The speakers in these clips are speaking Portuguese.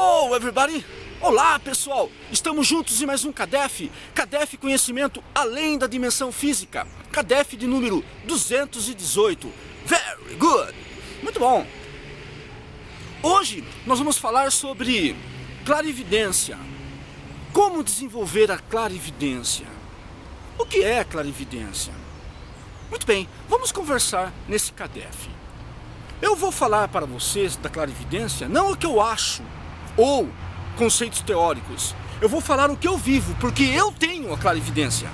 Hello, everybody! Olá, pessoal! Estamos juntos em mais um CADEF. CADEF Conhecimento Além da Dimensão Física. CADEF de número 218. Very good! Muito bom! Hoje nós vamos falar sobre clarividência. Como desenvolver a clarividência? O que é a clarividência? Muito bem, vamos conversar nesse CADEF. Eu vou falar para vocês da clarividência, não o que eu acho, ou conceitos teóricos. Eu vou falar o que eu vivo, porque eu tenho a clarividência.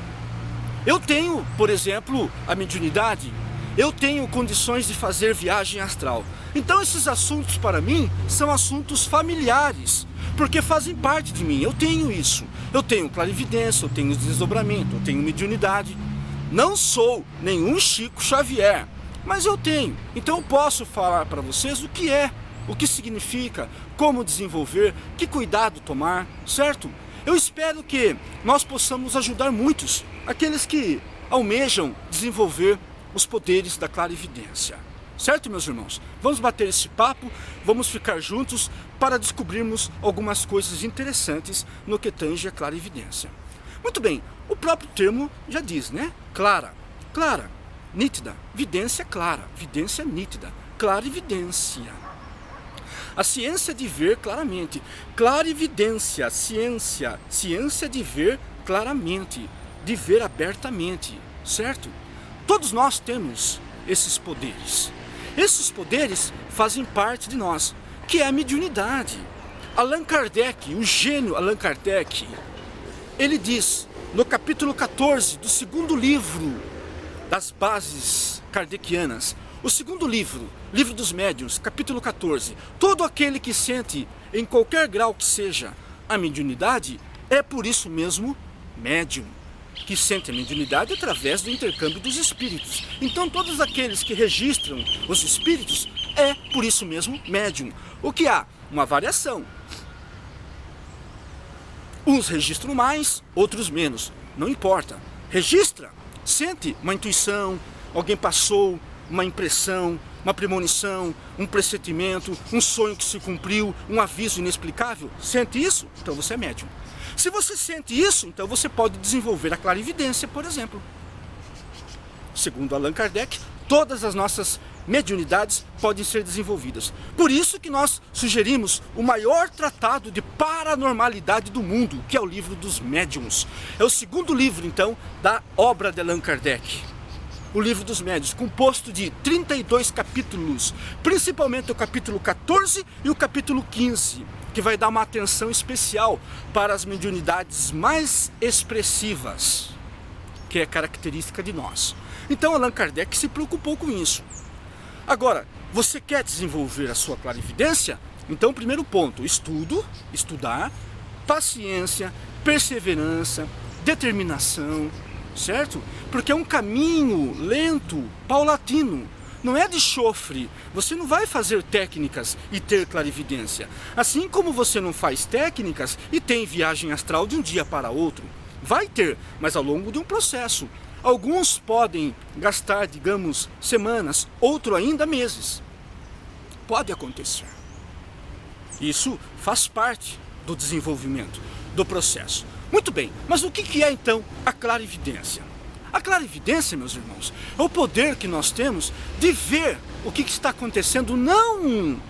Eu tenho, por exemplo, a mediunidade. Eu tenho condições de fazer viagem astral. Então esses assuntos para mim são assuntos familiares, porque fazem parte de mim. Eu tenho isso. Eu tenho clarividência, eu tenho desdobramento, eu tenho mediunidade. Não sou nenhum Chico Xavier, mas eu tenho. Então eu posso falar para vocês o que é, o que significa, como desenvolver, que cuidado tomar, certo? Eu espero que nós possamos ajudar muitos, aqueles que almejam desenvolver os poderes da clarividência. Certo, meus irmãos? Vamos bater esse papo, vamos ficar juntos para descobrirmos algumas coisas interessantes no que tange a clarividência. Muito bem, o próprio termo já diz, né? Clara, nítida, vidência clara, vidência nítida, clarividência. A ciência de ver claramente, clarividência, ciência de ver claramente, de ver abertamente, certo? Todos nós temos esses poderes. Esses poderes fazem parte de nós, que é a mediunidade. Allan Kardec, o gênio Allan Kardec, ele diz no capítulo 14 do segundo livro das bases kardecianas, o segundo livro, Livro dos Médiuns, capítulo 14, todo aquele que sente, em qualquer grau que seja, a mediunidade, é por isso mesmo médium, que sente a mediunidade através do intercâmbio dos espíritos. Então todos aqueles que registram os espíritos, é por isso mesmo médium. O que há? Uma variação. Uns registram mais, outros menos, não importa. Registra, sente uma intuição, alguém passou, uma impressão, uma premonição, um pressentimento, um sonho que se cumpriu, um aviso inexplicável. Sente isso? Então você é médium. Se você sente isso, então você pode desenvolver a clarividência, por exemplo. Segundo Allan Kardec, todas as nossas mediunidades podem ser desenvolvidas. Por isso que nós sugerimos o maior tratado de paranormalidade do mundo, que é o Livro dos Médiuns. É o segundo livro, então, da obra de Allan Kardec. O Livro dos Médiuns, composto de 32 capítulos, principalmente o capítulo 14 e o capítulo 15, que vai dar uma atenção especial para as mediunidades mais expressivas, que é característica de nós. Então Allan Kardec se preocupou com isso. Agora, você quer desenvolver a sua clarividência? Então, primeiro ponto, estudar, paciência, perseverança, determinação, certo? Porque é um caminho lento, paulatino, não é de chofre. Você não vai fazer técnicas e ter clarividência. Assim como você não faz técnicas e tem viagem astral de um dia para outro. Vai ter, mas ao longo de um processo. Alguns podem gastar, digamos, semanas, outro ainda meses. Pode acontecer. Isso faz parte do desenvolvimento, do processo. Muito bem, mas o que é então a clarividência? A clarividência, meus irmãos, é o poder que nós temos de ver o que está acontecendo, não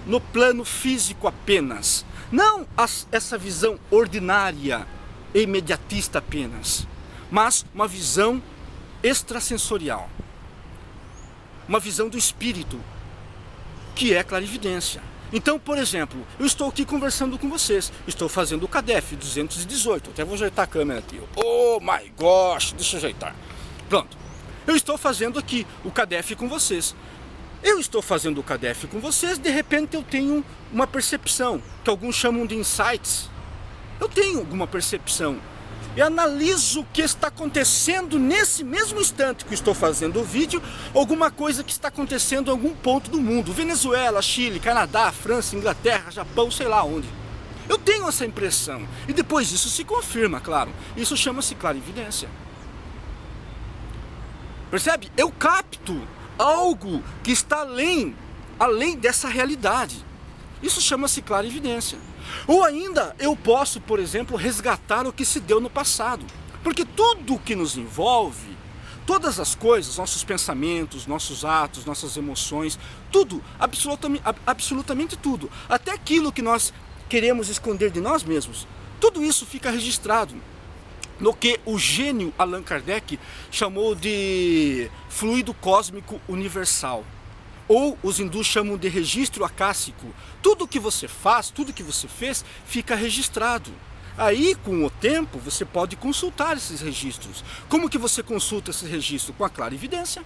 no plano físico apenas, não essa visão ordinária e imediatista apenas, mas uma visão extrasensorial, uma visão do espírito, que é clarividência. Então, por exemplo, eu estou aqui conversando com vocês, estou fazendo o CADEF 218, até vou ajeitar a câmera aqui, oh my gosh, deixa eu ajeitar, pronto, eu estou fazendo aqui o CADEF com vocês, de repente eu tenho uma percepção, que alguns chamam de insights, eu tenho alguma percepção, e analiso o que está acontecendo nesse mesmo instante que estou fazendo o vídeo, alguma coisa que está acontecendo em algum ponto do mundo, Venezuela, Chile, Canadá, França, Inglaterra, Japão, sei lá onde. Eu tenho essa impressão, e depois isso se confirma, claro, isso chama-se clarividência. Percebe? Eu capto algo que está além dessa realidade. Isso chama-se clarividência. Ou ainda eu posso, por exemplo, resgatar o que se deu no passado. Porque tudo que nos envolve, todas as coisas, nossos pensamentos, nossos atos, nossas emoções, tudo, absolutamente tudo, até aquilo que nós queremos esconder de nós mesmos, tudo isso fica registrado no que o gênio Allan Kardec chamou de fluido cósmico universal. Ou os hindus chamam de registro acássico. Tudo que você faz, tudo que você fez, fica registrado. Aí, com o tempo, você pode consultar esses registros. Como que você consulta esse registro? Com a clarividência.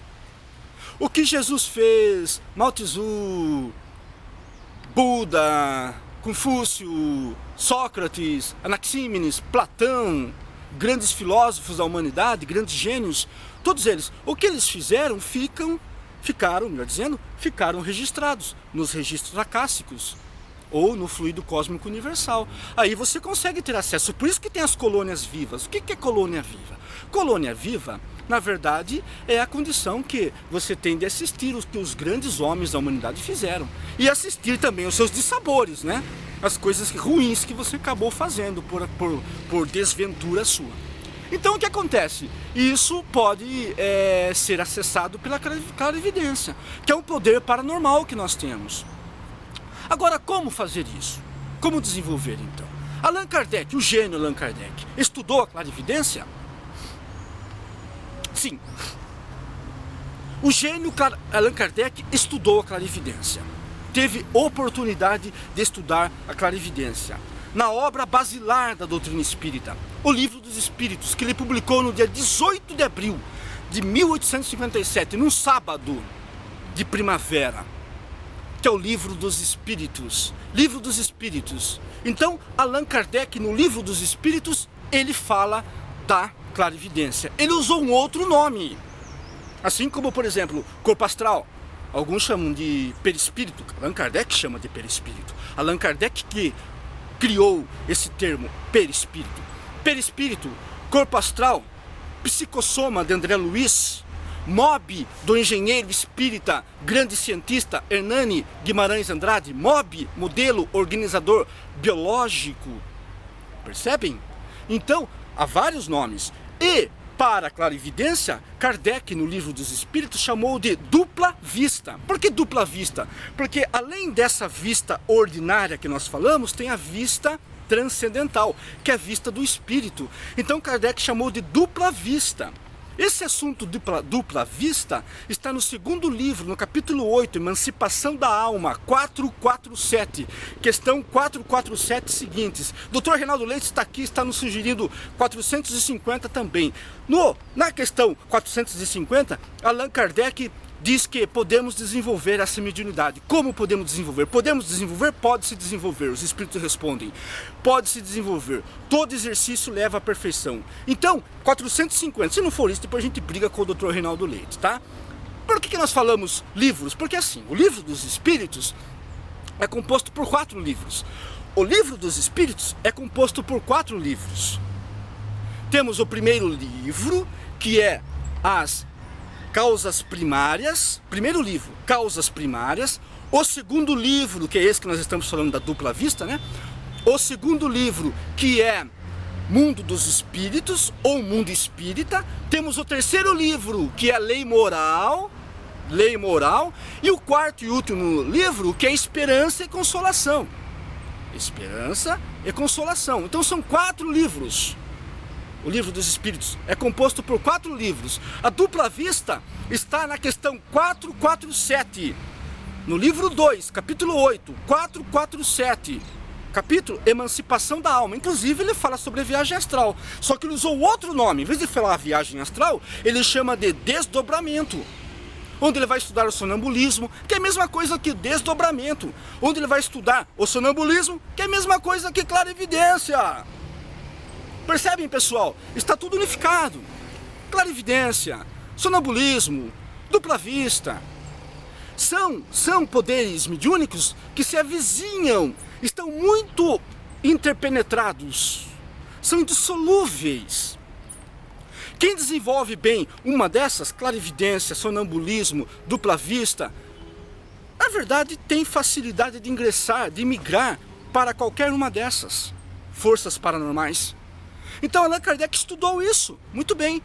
O que Jesus fez, Mao Tzu, Buda, Confúcio, Sócrates, Anaxímenes, Platão, grandes filósofos da humanidade, grandes gênios, todos eles, o que eles fizeram ficaram registrados nos registros acássicos ou no fluido cósmico universal. Aí você consegue ter acesso. Por isso que tem as colônias vivas. O que é colônia viva? Colônia viva, na verdade, é a condição que você tem de assistir o que os grandes homens da humanidade fizeram. E assistir também os seus dissabores, né? As coisas ruins que você acabou fazendo por desventura sua. Então o que acontece? Isso pode ser acessado pela clarividência, que é um poder paranormal que nós temos. Agora, como fazer isso? Como desenvolver, então? Allan Kardec, o gênio Allan Kardec, estudou a clarividência? Sim. O gênio Allan Kardec estudou a clarividência. Teve oportunidade de estudar a clarividência na obra basilar da doutrina espírita, o Livro dos Espíritos, que ele publicou no dia 18 de abril de 1857, num sábado de primavera, que é o Livro dos Espíritos. Livro dos Espíritos. Então, Allan Kardec, no Livro dos Espíritos, ele fala da clarividência. Ele usou um outro nome. Assim como, por exemplo, corpo astral. Alguns chamam de perispírito. Allan Kardec chama de perispírito. Allan Kardec que criou esse termo, perispírito. Perispírito, corpo astral, psicossoma de André Luiz, MOB do engenheiro espírita, grande cientista Hernani Guimarães Andrade, MOB, modelo organizador biológico. Percebem? Então, há vários nomes. E, para a clarividência, Kardec, no Livro dos Espíritos, chamou de dupla vista. Por que dupla vista? Porque, além dessa vista ordinária que nós falamos, tem a vista transcendental, que é a vista do espírito. Então, Kardec chamou de dupla vista. Esse assunto dupla vista está no segundo livro, no capítulo 8, Emancipação da Alma, 447, questão 447 seguintes. Dr. Reinaldo Leite está aqui, está nos sugerindo 450 também. Na questão 450, Allan Kardec diz que podemos desenvolver essa mediunidade. Como podemos desenvolver? Podemos desenvolver? Pode-se desenvolver. Os espíritos respondem. Pode-se desenvolver. Todo exercício leva à perfeição. Então, 450. Se não for isso, depois a gente briga com o Dr. Reinaldo Leite, tá? Por que nós falamos livros? Porque assim, o Livro dos Espíritos é composto por 4 livros. O Livro dos Espíritos é composto por 4 livros. Temos o primeiro livro, que é as Causas Primárias, primeiro livro, Causas Primárias. O segundo livro, que é esse que nós estamos falando da dupla vista, né? O segundo livro, que é Mundo dos Espíritos, ou Mundo Espírita. Temos o terceiro livro, que é Lei Moral. E o quarto e último livro, que é Esperança e Consolação. Esperança e Consolação. Então são 4 livros. O Livro dos Espíritos é composto por 4 livros. A dupla vista está na questão 447. No livro 2, capítulo 8, 447. Capítulo Emancipação da Alma. Inclusive ele fala sobre a viagem astral. Só que ele usou outro nome. Em vez de falar viagem astral, ele chama de desdobramento. Onde ele vai estudar o sonambulismo, que é a mesma coisa que desdobramento. Onde ele vai estudar o sonambulismo, que é a mesma coisa que clarividência. Percebem, pessoal? Está tudo unificado. Clarividência, sonambulismo, dupla vista. São poderes mediúnicos que se avizinham, estão muito interpenetrados, são indissolúveis. Quem desenvolve bem uma dessas, clarividência, sonambulismo, dupla vista, verdade, tem facilidade de ingressar, de migrar para qualquer uma dessas forças paranormais. Então Allan Kardec estudou isso, muito bem.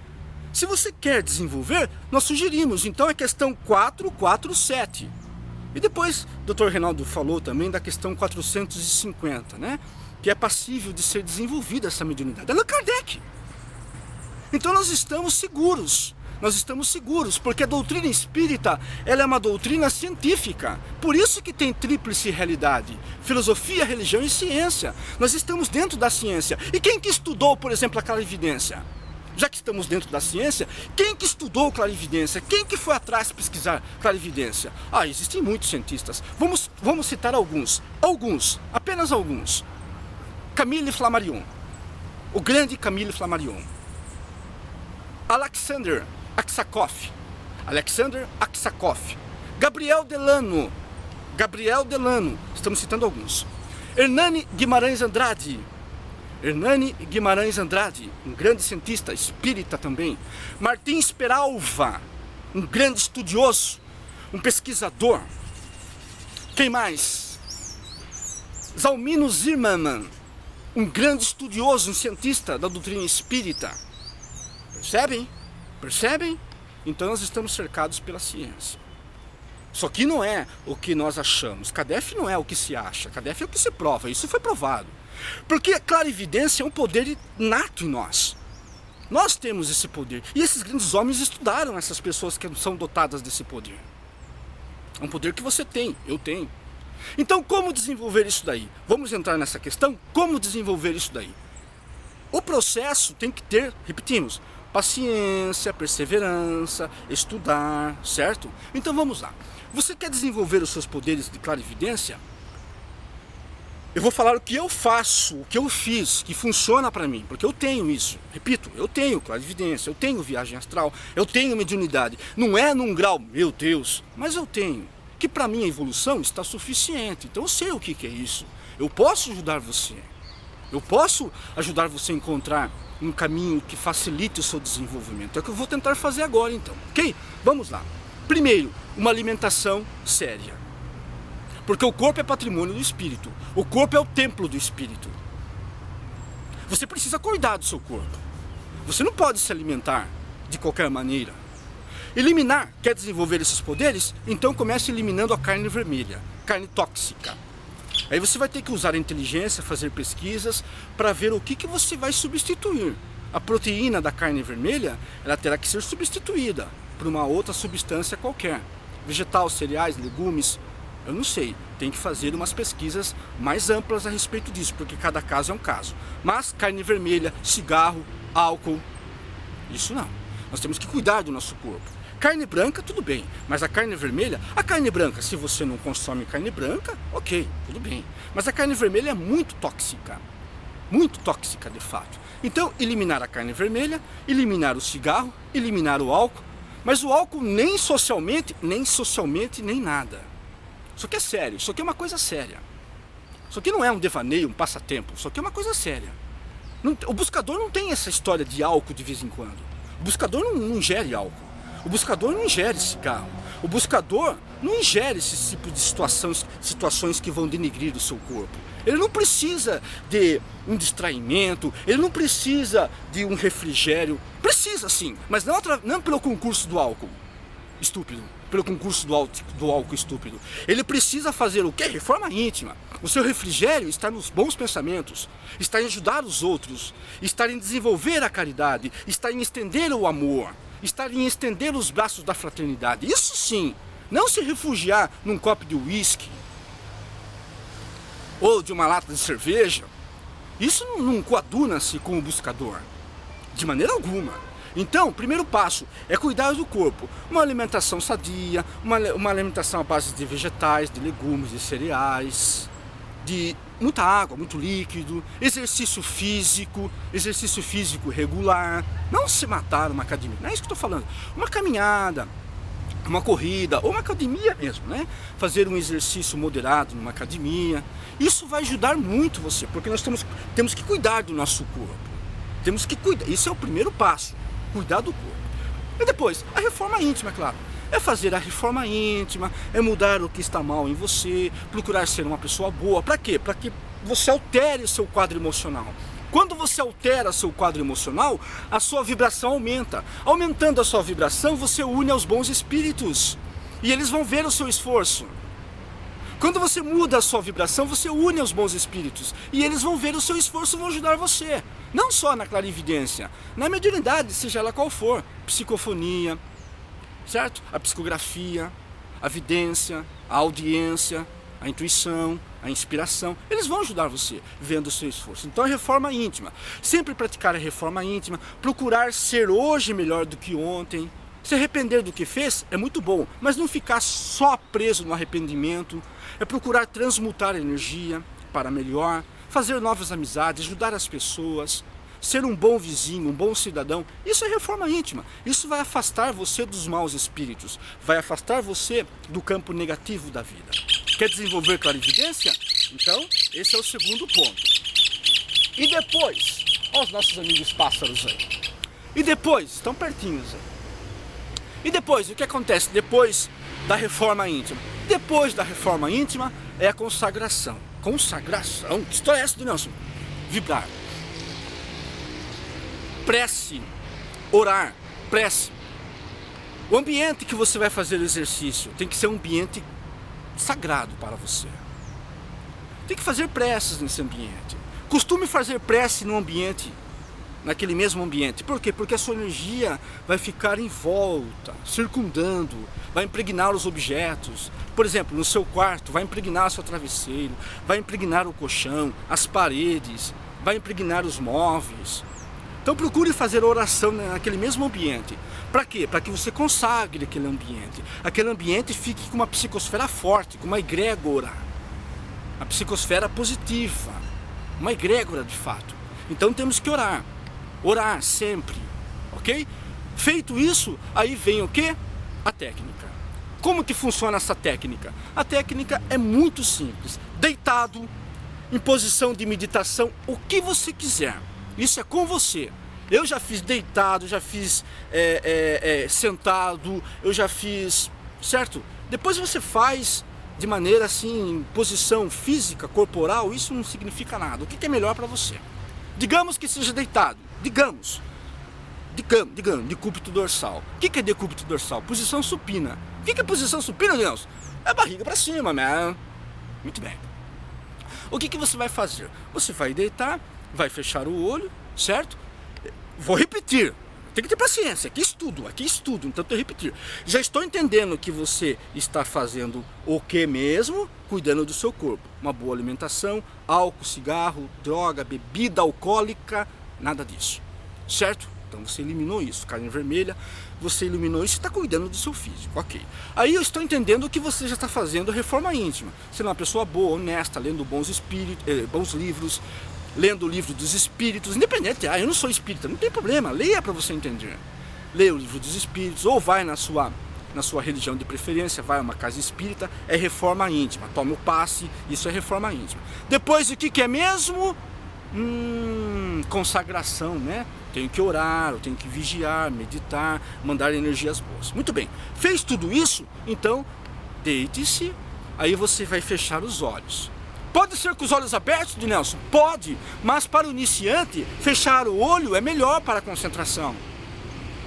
Se você quer desenvolver, nós sugerimos, então, a questão 447. E depois, o Dr. Reinaldo falou também da questão 450, né? Que é passível de ser desenvolvida essa mediunidade. Allan Kardec! Então nós estamos seguros. Nós estamos seguros, porque a doutrina espírita, ela é uma doutrina científica. Por isso que tem tríplice realidade: filosofia, religião e ciência. Nós estamos dentro da ciência. E quem que estudou, por exemplo, a clarividência? Já que estamos dentro da ciência, quem que estudou clarividência? Quem que foi atrás pesquisar clarividência? Existem muitos cientistas. Vamos citar alguns. Apenas alguns. Camille Flammarion. O grande Camille Flammarion. Alexander Aksakov. Gabriel Delano. Estamos citando alguns. Hernani Guimarães Andrade, um grande cientista, espírita também. Martins Peralva, um grande estudioso, um pesquisador. Quem mais? Zalmino Zimmermann, um grande estudioso, um cientista da doutrina espírita. Percebem? Então nós estamos cercados pela ciência. Só que não é o que nós achamos. CADEF não é o que se acha. CADEF é o que se prova. Isso foi provado. Porque a clarividência é um poder inato em nós. Nós temos esse poder. E esses grandes homens estudaram essas pessoas que são dotadas desse poder. É um poder que você tem, eu tenho. Então como desenvolver isso daí? Vamos entrar nessa questão? Como desenvolver isso daí? O processo tem que ter, repetimos, paciência, perseverança, estudar, certo? Então vamos lá. Você quer desenvolver os seus poderes de clarividência? Eu vou falar o que eu faço, o que eu fiz, que funciona para mim, porque eu tenho isso. Repito, eu tenho clarividência, eu tenho viagem astral, eu tenho mediunidade. Não é num grau, meu Deus, mas eu tenho. Que para mim a evolução está suficiente. Então eu sei o que é isso. Eu posso ajudar você. Eu posso ajudar você a encontrar um caminho que facilite o seu desenvolvimento. É o que eu vou tentar fazer agora, então. Ok? Vamos lá. Primeiro, uma alimentação séria. Porque o corpo é patrimônio do espírito. O corpo é o templo do espírito. Você precisa cuidar do seu corpo. Você não pode se alimentar de qualquer maneira. Eliminar, quer desenvolver esses poderes? Então comece eliminando a carne vermelha, carne tóxica. Aí você vai ter que usar a inteligência, fazer pesquisas para ver o que você vai substituir. A proteína da carne vermelha, ela terá que ser substituída por uma outra substância qualquer. Vegetal, cereais, legumes, eu não sei. Tem que fazer umas pesquisas mais amplas a respeito disso, porque cada caso é um caso. Mas carne vermelha, cigarro, álcool, isso não. Nós temos que cuidar do nosso corpo. Carne branca, tudo bem, mas a carne vermelha, se você não consome carne branca, ok, tudo bem. Mas a carne vermelha é muito tóxica de fato. Então, eliminar a carne vermelha, eliminar o cigarro, eliminar o álcool, mas o álcool nem socialmente, nem nada. Isso aqui é sério, isso aqui é uma coisa séria. Isso aqui não é um devaneio, um passatempo, isso aqui é uma coisa séria. O buscador não tem essa história de álcool de vez em quando. O buscador não ingere álcool. O buscador não ingere cigarro. O buscador não ingere esse tipo de situações que vão denegrir o seu corpo. Ele não precisa de um distraimento, ele não precisa de um refrigério. Precisa sim, mas não pelo concurso do álcool estúpido. Pelo concurso do álcool estúpido. Ele precisa fazer o quê? Reforma íntima. O seu refrigério está nos bons pensamentos, está em ajudar os outros, está em desenvolver a caridade, está em estender o amor, está em estender os braços da fraternidade. Isso sim, não se refugiar num copo de uísque ou de uma lata de cerveja. Isso não coaduna-se com o buscador, de maneira alguma. Então, o primeiro passo é cuidar do corpo. Uma alimentação sadia, uma alimentação à base de vegetais, de legumes, de cereais, de muita água, muito líquido, exercício físico regular. Não se matar numa academia, não é isso que eu estou falando. Uma caminhada, uma corrida, ou uma academia mesmo, né? Fazer um exercício moderado numa academia. Isso vai ajudar muito você, porque nós temos que cuidar do nosso corpo. Temos que cuidar, isso é o primeiro passo. Cuidar do corpo. E depois, a reforma íntima, é claro. É fazer a reforma íntima, é mudar o que está mal em você, procurar ser uma pessoa boa. Para quê? Para que você altere o seu quadro emocional. Quando você altera seu quadro emocional, a sua vibração aumenta. Aumentando a sua vibração, você une aos bons espíritos. E eles vão ver o seu esforço. Quando você muda a sua vibração, você une aos bons espíritos. E eles vão ver o seu esforço e vão ajudar você. Não só na clarividência, na mediunidade, seja ela qual for. Psicofonia, certo? A psicografia, a vidência, a audiência, a intuição, a inspiração. Eles vão ajudar você, vendo o seu esforço. Então a reforma íntima. Sempre praticar a reforma íntima. Procurar ser hoje melhor do que ontem. Se arrepender do que fez é muito bom, mas não ficar só preso no arrependimento. É procurar transmutar a energia para melhor, fazer novas amizades, ajudar as pessoas, ser um bom vizinho, um bom cidadão. Isso é reforma íntima. Isso vai afastar você dos maus espíritos, vai afastar você do campo negativo da vida. Quer desenvolver clarividência? Então, esse é o segundo ponto. E depois, olha os nossos amigos pássaros aí. E depois, estão pertinhos aí. E depois, o que acontece depois da reforma íntima? Depois da reforma íntima é a consagração. Consagração? Que história é essa, do Nelson? Vibrar. Prece. Orar. Prece. O ambiente que você vai fazer o exercício tem que ser um ambiente sagrado para você. Tem que fazer preces nesse ambiente. Costume fazer prece no ambiente, naquele mesmo ambiente. Por quê? Porque a sua energia vai ficar em volta, circundando, vai impregnar os objetos. Por exemplo, no seu quarto, vai impregnar seu travesseiro, vai impregnar o colchão, as paredes, vai impregnar os móveis. Então procure fazer oração naquele mesmo ambiente. Para quê? Para que você consagre aquele ambiente. Aquele ambiente fique com uma psicosfera forte, com uma egrégora. A psicosfera positiva, uma egrégora de fato. Então temos que orar. Orar sempre, ok? Feito isso, aí vem o quê? A técnica. Como que funciona essa técnica? A técnica é muito simples. Deitado, em posição de meditação, o que você quiser. Isso é com você. Eu já fiz deitado, já fiz sentado, eu já fiz, certo? Depois você faz de maneira assim, em posição física, corporal, isso não significa nada. O que é melhor para você? Digamos que seja deitado. Digamos, decúbito dorsal. O que é decúbito dorsal? Posição supina. O que é posição supina, Nelson? É a barriga para cima, né? Muito bem. O que você vai fazer? Você vai deitar, vai fechar o olho, certo? Vou repetir. Tem que ter paciência. Aqui estudo, então eu repetir. Já estou entendendo que você está fazendo o que mesmo? Cuidando do seu corpo. Uma boa alimentação, álcool, cigarro, droga, bebida alcoólica, nada disso. Certo? Então você eliminou isso. Carne vermelha, você eliminou isso e está cuidando do seu físico. Ok. Aí eu estou entendendo que você já está fazendo reforma íntima. Sendo uma pessoa boa, honesta, lendo bons livros, lendo o livro dos espíritos, independente, eu não sou espírita, não tem problema, leia para você entender. Leia o livro dos espíritos, ou vai na sua religião de preferência, vai a uma casa espírita, é reforma íntima, tome o passe, isso é reforma íntima. Depois o que é mesmo? Consagração, né? Tenho que orar, eu tenho que vigiar, meditar, mandar energias boas. Muito bem, fez tudo isso, então deite-se, aí você vai fechar os olhos. Pode ser com os olhos abertos, Nelson? Pode, mas para o iniciante, fechar o olho é melhor para a concentração.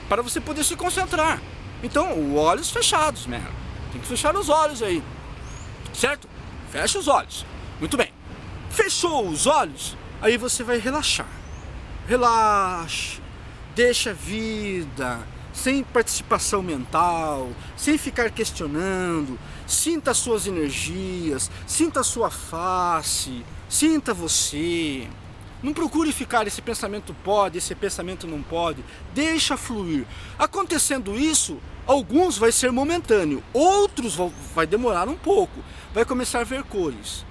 Para você poder se concentrar. Então, olhos fechados, né? Tem que fechar os olhos aí. Certo? Fecha os olhos. Muito bem. Fechou os olhos, aí você vai relaxar. Relaxe. Deixa a vida, sem participação mental, sem ficar questionando. Sinta as suas energias, sinta a sua face, sinta você. Não procure ficar, esse pensamento pode, esse pensamento não pode. Deixa fluir. Acontecendo isso, alguns vai ser momentâneo, outros vai demorar um pouco. Vai começar a ver cores.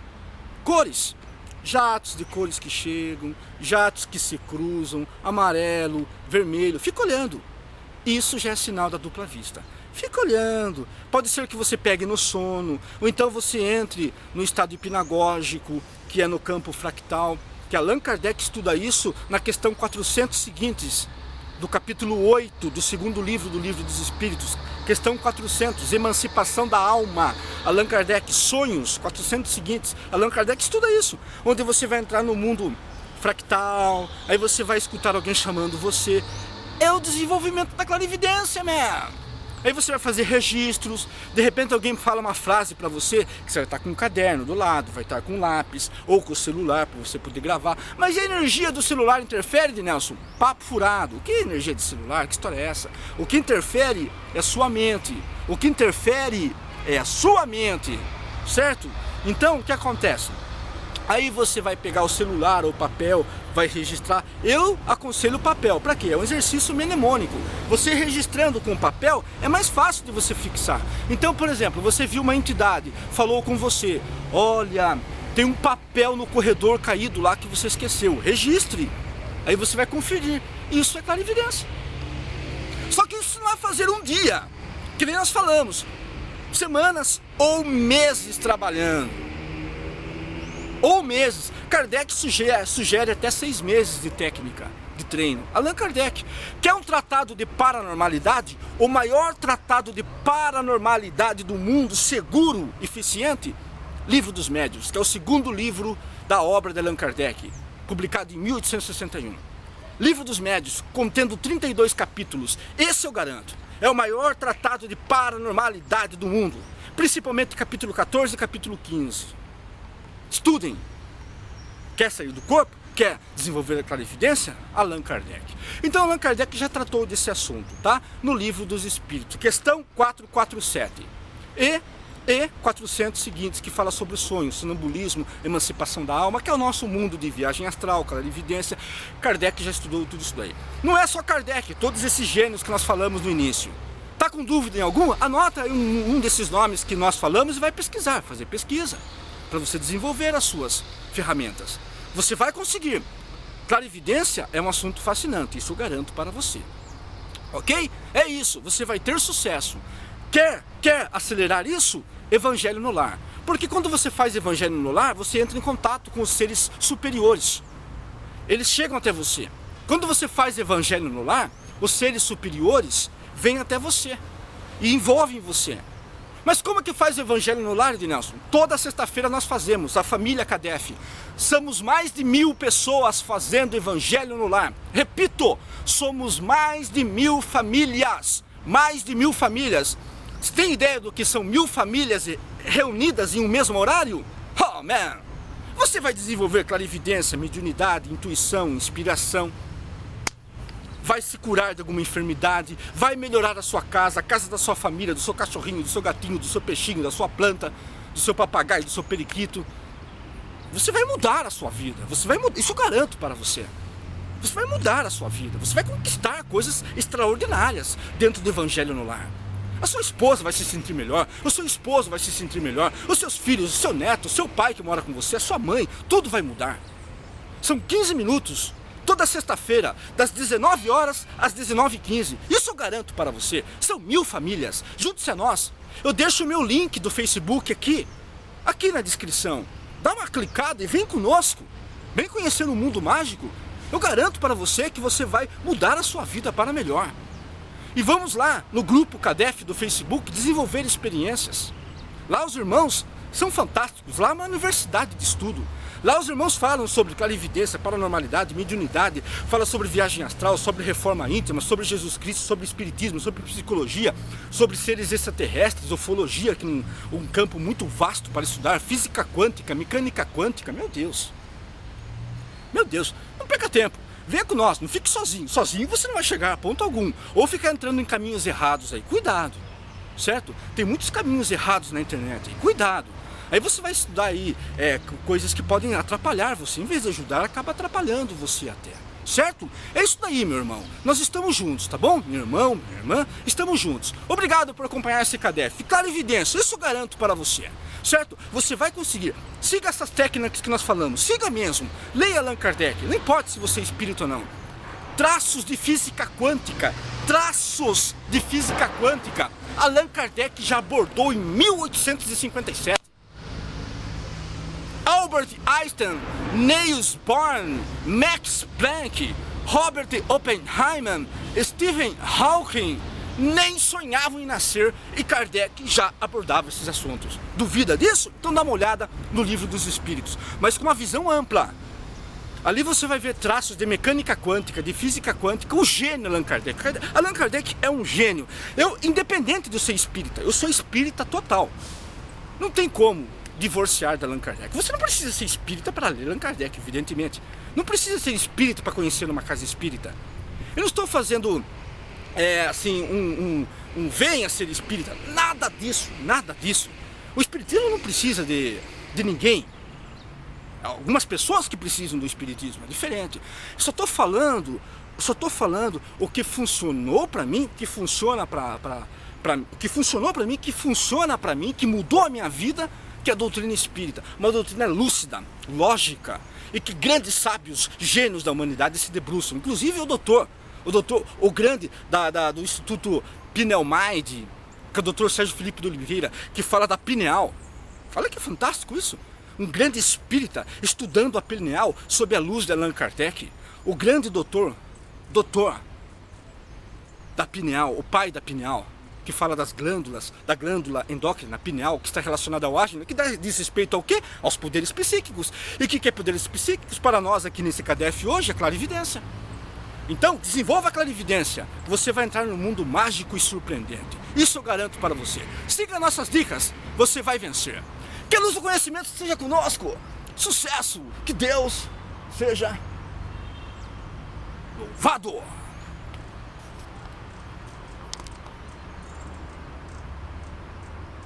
Cores. Jatos de cores que chegam, jatos que se cruzam, amarelo, vermelho. Fica olhando. Isso já é sinal da dupla vista. Fica olhando, pode ser que você pegue no sono, ou então você entre no estado hipnagógico, que é no campo fractal, que Allan Kardec estuda isso na questão 400 seguintes, do capítulo 8 do segundo livro do Livro dos Espíritos, Questão 400, emancipação da alma. Allan Kardec, sonhos, 400 seguintes. Allan Kardec estuda isso, onde você vai entrar no mundo fractal, aí você vai escutar alguém chamando você. É o desenvolvimento da clarividência, man. Aí você vai fazer registros, de repente alguém fala uma frase pra você, que você vai estar com um caderno do lado, vai estar com um lápis, ou com o celular para você poder gravar. Mas e a energia do celular interfere, Nelson? Papo furado. O que é energia de celular? Que história é essa? O que interfere é a sua mente. O que interfere é a sua mente, certo? Então, o que acontece? Aí você vai pegar o celular ou papel, vai registrar. Eu aconselho o papel, para quê? É um exercício mnemônico. Você registrando com o papel é mais fácil de você fixar. Então, por exemplo, você viu uma entidade, falou com você, olha, tem um papel no corredor caído lá que você esqueceu. Registre. Aí você vai conferir. Isso é clarividência. Só que isso não vai fazer um dia, que nem nós falamos, semanas ou meses trabalhando. Ou meses. Kardec sugere até 6 meses de técnica, de treino. Allan Kardec, quer um tratado de paranormalidade? O maior tratado de paranormalidade do mundo, seguro, eficiente? Livro dos Médiuns, que é o segundo livro da obra de Allan Kardec, publicado em 1861. Livro dos Médiuns, contendo 32 capítulos. Esse eu garanto, é o maior tratado de paranormalidade do mundo. Principalmente capítulo 14 e capítulo 15. Estudem. Quer sair do corpo? Quer desenvolver a clarividência? Allan Kardec. Então Allan Kardec já tratou desse assunto, tá? No Livro dos Espíritos, questão 447 e 400 seguintes, que fala sobre sonhos, sonambulismo, emancipação da alma, que é o nosso mundo de viagem astral, clarividência. Kardec já estudou tudo isso daí. Não é só Kardec, todos esses gênios que nós falamos no início. Tá com dúvida em alguma? Anota um desses nomes que nós falamos e vai pesquisar, fazer pesquisa, para você desenvolver as suas ferramentas. Você vai conseguir. Clarividência é um assunto fascinante, isso eu garanto para você. Ok? É isso, você vai ter sucesso. Quer acelerar isso? Evangelho no lar. Porque quando você faz evangelho no lar, você entra em contato com os seres superiores. Eles chegam até você. Quando você faz evangelho no lar, os seres superiores vêm até você e envolvem você. Mas como que faz o evangelho no lar, Ednelson? Toda sexta-feira nós fazemos, a família CADEF. Somos mais de 1000 pessoas fazendo evangelho no lar. Repito, somos mais de 1000 famílias. Mais de 1000 famílias. Você tem ideia do que são 1000 famílias reunidas em um mesmo horário? Oh, man! Você vai desenvolver clarividência, mediunidade, intuição, inspiração. Vai se curar de alguma enfermidade, vai melhorar a sua casa, a casa da sua família, do seu cachorrinho, do seu gatinho, do seu peixinho, da sua planta, do seu papagaio, do seu periquito. Você vai mudar a sua vida, você vai mudar, isso eu garanto para você. Você vai mudar a sua vida, você vai conquistar coisas extraordinárias dentro do evangelho no lar. A sua esposa vai se sentir melhor, o seu esposo vai se sentir melhor, os seus filhos, o seu neto, o seu pai que mora com você, a sua mãe, tudo vai mudar. São 15 minutos. Toda sexta-feira, das 19 horas às 19h15. Isso eu garanto para você. São 1000 famílias. Junte-se a nós. Eu deixo o meu link do Facebook aqui na descrição. Dá uma clicada e vem conosco. Vem conhecer o mundo mágico. Eu garanto para você que você vai mudar a sua vida para melhor. E vamos lá, no grupo CADEF do Facebook, desenvolver experiências. Lá os irmãos são fantásticos. Lá é uma universidade de estudo. Lá os irmãos falam sobre clarividência, paranormalidade, mediunidade, falam sobre viagem astral, sobre reforma íntima, sobre Jesus Cristo, sobre espiritismo, sobre psicologia, sobre seres extraterrestres, ufologia, que é um campo muito vasto para estudar, física quântica, mecânica quântica, meu Deus. Meu Deus, não perca tempo, venha com nós, não fique sozinho. Sozinho você não vai chegar a ponto algum, ou ficar entrando em caminhos errados aí, cuidado, certo? Tem muitos caminhos errados na internet aí, cuidado. Aí você vai estudar aí coisas que podem atrapalhar você. Em vez de ajudar, acaba atrapalhando você até. Certo? É isso daí, meu irmão. Nós estamos juntos, tá bom? Meu irmão, minha irmã, estamos juntos. Obrigado por acompanhar esse CADEF. Clarividência, isso eu garanto para você. Certo? Você vai conseguir. Siga essas técnicas que nós falamos. Siga mesmo. Leia Allan Kardec. Não importa se você é espírita ou não. Traços de física quântica. Traços de física quântica. Allan Kardec já abordou em 1857. Albert Einstein, Niels Bohr, Max Planck, Robert Oppenheimer, Stephen Hawking, nem sonhavam em nascer e Kardec já abordava esses assuntos. Duvida disso? Então dá uma olhada no Livro dos Espíritos, mas com uma visão ampla. Ali você vai ver traços de mecânica quântica, de física quântica, o gênio Allan Kardec. Allan Kardec é um gênio. Eu, independente de eu ser espírita, eu sou espírita total. Não tem como divorciar de Allan Kardec. Você não precisa ser espírita para ler Allan Kardec, evidentemente. Não precisa ser espírita para conhecer uma casa espírita. Eu não estou fazendo, venha ser espírita. Nada disso, nada disso. O espiritismo não precisa de ninguém. Algumas pessoas que precisam do espiritismo, é diferente. Eu só estou falando o que funcionou para mim, que funciona que funcionou para mim, que funciona para mim, que mudou a minha vida, que é a doutrina espírita. Uma doutrina lúcida, lógica, e que grandes sábios, gênios da humanidade se debruçam. Inclusive o grande do Instituto Pineal Mind, que é o doutor Sérgio Felipe de Oliveira, que fala da pineal. Olha que fantástico isso. Um grande espírita estudando a pineal sob a luz de Allan Kardec. O grande doutor da pineal, o pai da pineal, que fala das glândulas, da glândula endócrina pineal, que está relacionada ao ágino, que diz respeito ao quê? Aos poderes psíquicos. E o que é poderes psíquicos para nós aqui nesse CADEF hoje? É clarividência. Então, desenvolva a clarividência. Você vai entrar num mundo mágico e surpreendente. Isso eu garanto para você. Siga nossas dicas, você vai vencer. Que a luz do conhecimento esteja conosco. Sucesso! Que Deus seja louvado!